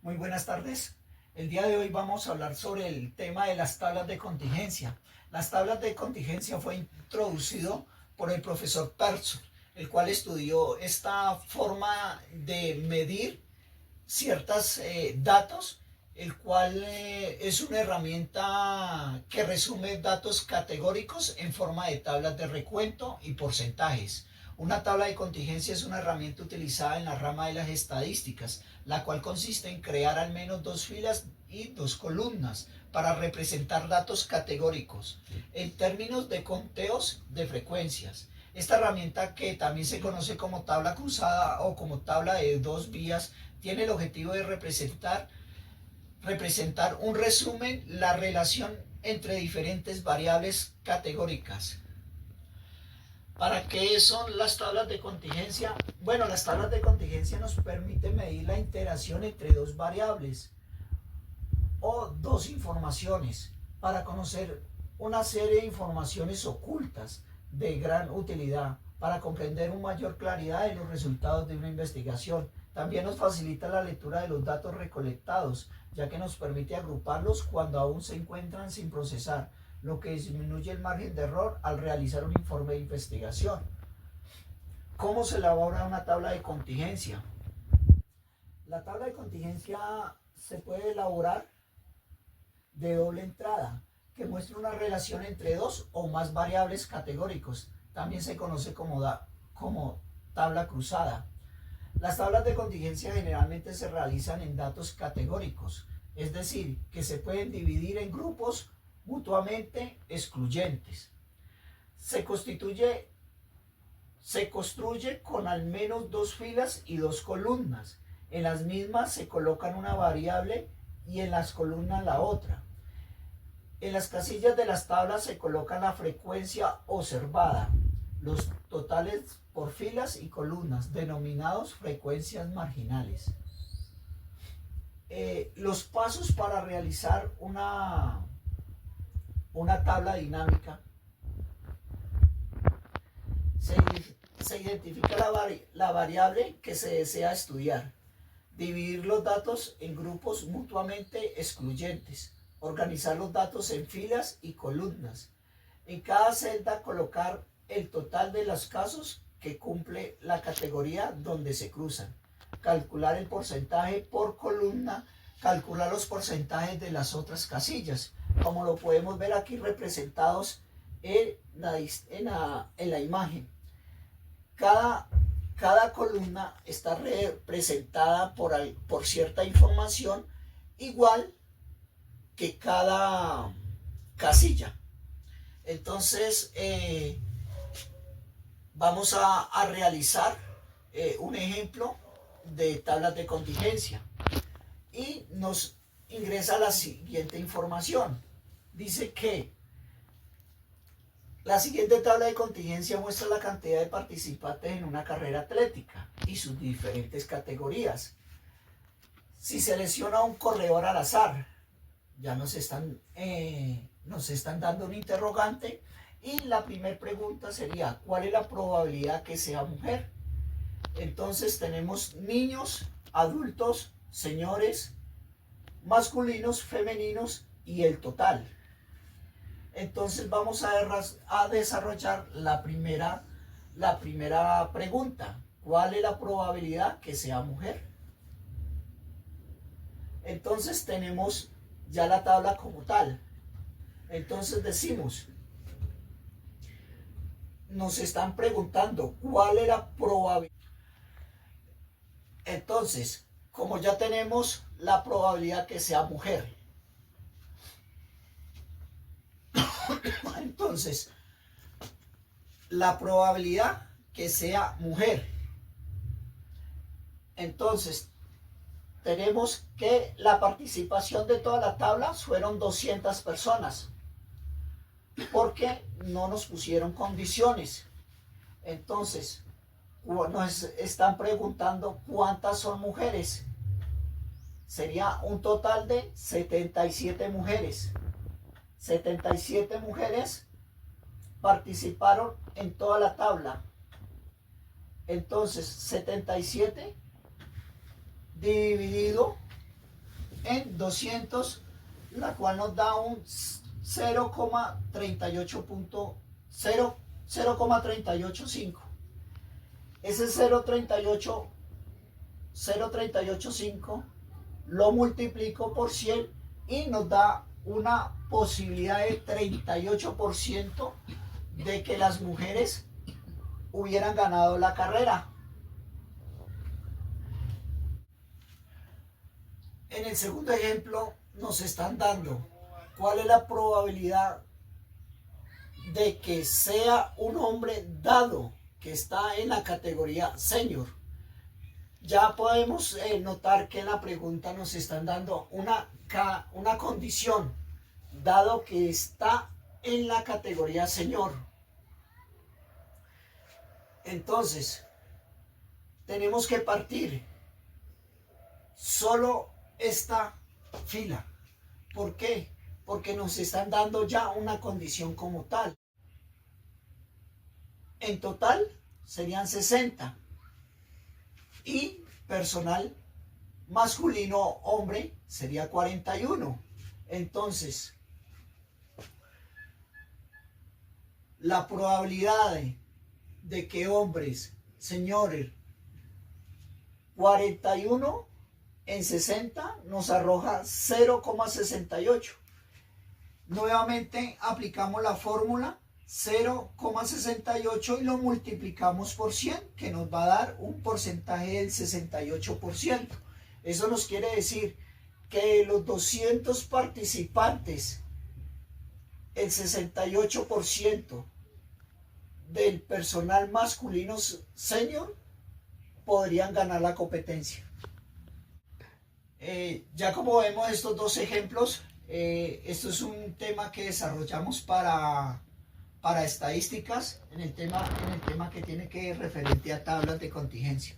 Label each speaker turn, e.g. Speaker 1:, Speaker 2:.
Speaker 1: Muy buenas tardes. El día de hoy vamos a hablar sobre el tema de las tablas de contingencia. Las tablas de contingencia fue introducido por el profesor Pearson, el cual estudió esta forma de medir ciertos datos, el cual es una herramienta que resume datos categóricos en forma de tablas de recuento y porcentajes. Una tabla de contingencia es una herramienta utilizada en la rama de las estadísticas, la cual consiste en crear al menos dos filas y dos columnas para representar datos categóricos en términos de conteos de frecuencias. Esta herramienta, que también se conoce como tabla cruzada o como tabla de dos vías, tiene el objetivo de representar un resumen, la relación entre diferentes variables categóricas. ¿Para qué son las tablas de contingencia? Bueno, las tablas de contingencia nos permiten medir la interacción entre dos variables o dos informaciones para conocer una serie de informaciones ocultas de gran utilidad para comprender una mayor claridad de los resultados de una investigación. También nos facilita la lectura de los datos recolectados, ya que nos permite agruparlos cuando aún se encuentran sin procesar, lo que disminuye el margen de error al realizar un informe de investigación. ¿Cómo se elabora una tabla de contingencia? La tabla de contingencia se puede elaborar de doble entrada, que muestra una relación entre dos o más variables categóricos. También se conoce como tabla cruzada. Las tablas de contingencia generalmente se realizan en datos categóricos, es decir, que se pueden dividir en grupos mutuamente excluyentes. Se construye con al menos dos filas y dos columnas. En las mismas se colocan una variable y en las columnas la otra. En las casillas de las tablas se coloca la frecuencia observada, los totales por filas y columnas, denominados frecuencias marginales. Los pasos para realizar una tabla dinámica: se identifica la variable que se desea estudiar, dividir los datos en grupos mutuamente excluyentes, organizar los datos en filas y columnas, en cada celda colocar el total de los casos que cumple la categoría donde se cruzan, calcular el porcentaje por columna, calcular los porcentajes de las otras casillas, como lo podemos ver aquí representados en la imagen. Cada columna está representada por cierta información, igual que cada casilla. Entonces, vamos a realizar un ejemplo de tablas de contingencia y nos ingresa la siguiente información. Dice que la siguiente tabla de contingencia muestra la cantidad de participantes en una carrera atlética y sus diferentes categorías. Si selecciona un corredor al azar, ya nos están dando un interrogante, y la primera pregunta sería: ¿cuál es la probabilidad que sea mujer? Entonces tenemos niños, adultos, señores, masculinos, femeninos y el total. Entonces vamos a desarrollar la primera pregunta: ¿cuál es la probabilidad que sea mujer? Entonces tenemos ya la tabla como tal. Entonces decimos, nos están preguntando cuál es la probabilidad. Entonces, como ya tenemos la probabilidad que sea mujer, entonces la probabilidad que sea mujer, entonces tenemos que la participación de toda la tabla fueron 200 personas, porque no nos pusieron condiciones. Entonces nos están preguntando cuántas son mujeres. Sería un total de 77 mujeres. 77 mujeres participaron en toda la tabla. Entonces 77 dividido en 200, la cual nos da un 0,385. Ese 0,385 lo multiplico por 100 y nos da una posibilidad de 38% de que las mujeres hubieran ganado la carrera. En el segundo ejemplo nos están dando cuál es la probabilidad de que sea un hombre dado que está en la categoría senior. Ya podemos notar que en la pregunta nos están dando una condición, dado que está en la categoría señor. Entonces, tenemos que partir solo esta fila. ¿Por qué? Porque nos están dando ya una condición como tal. En total serían 60. Y personal masculino hombre sería 41. Entonces, la probabilidad de que hombres, señores, 41 en 60 nos arroja 0,68. Nuevamente aplicamos la fórmula 0,68 y lo multiplicamos por 100, que nos va a dar un porcentaje del 68%. Eso nos quiere decir que de los 200 participantes, el 68% del personal masculino senior podrían ganar la competencia. Ya como vemos estos dos ejemplos, esto es un tema que desarrollamos para estadísticas en el tema que tiene que referente a tablas de contingencia.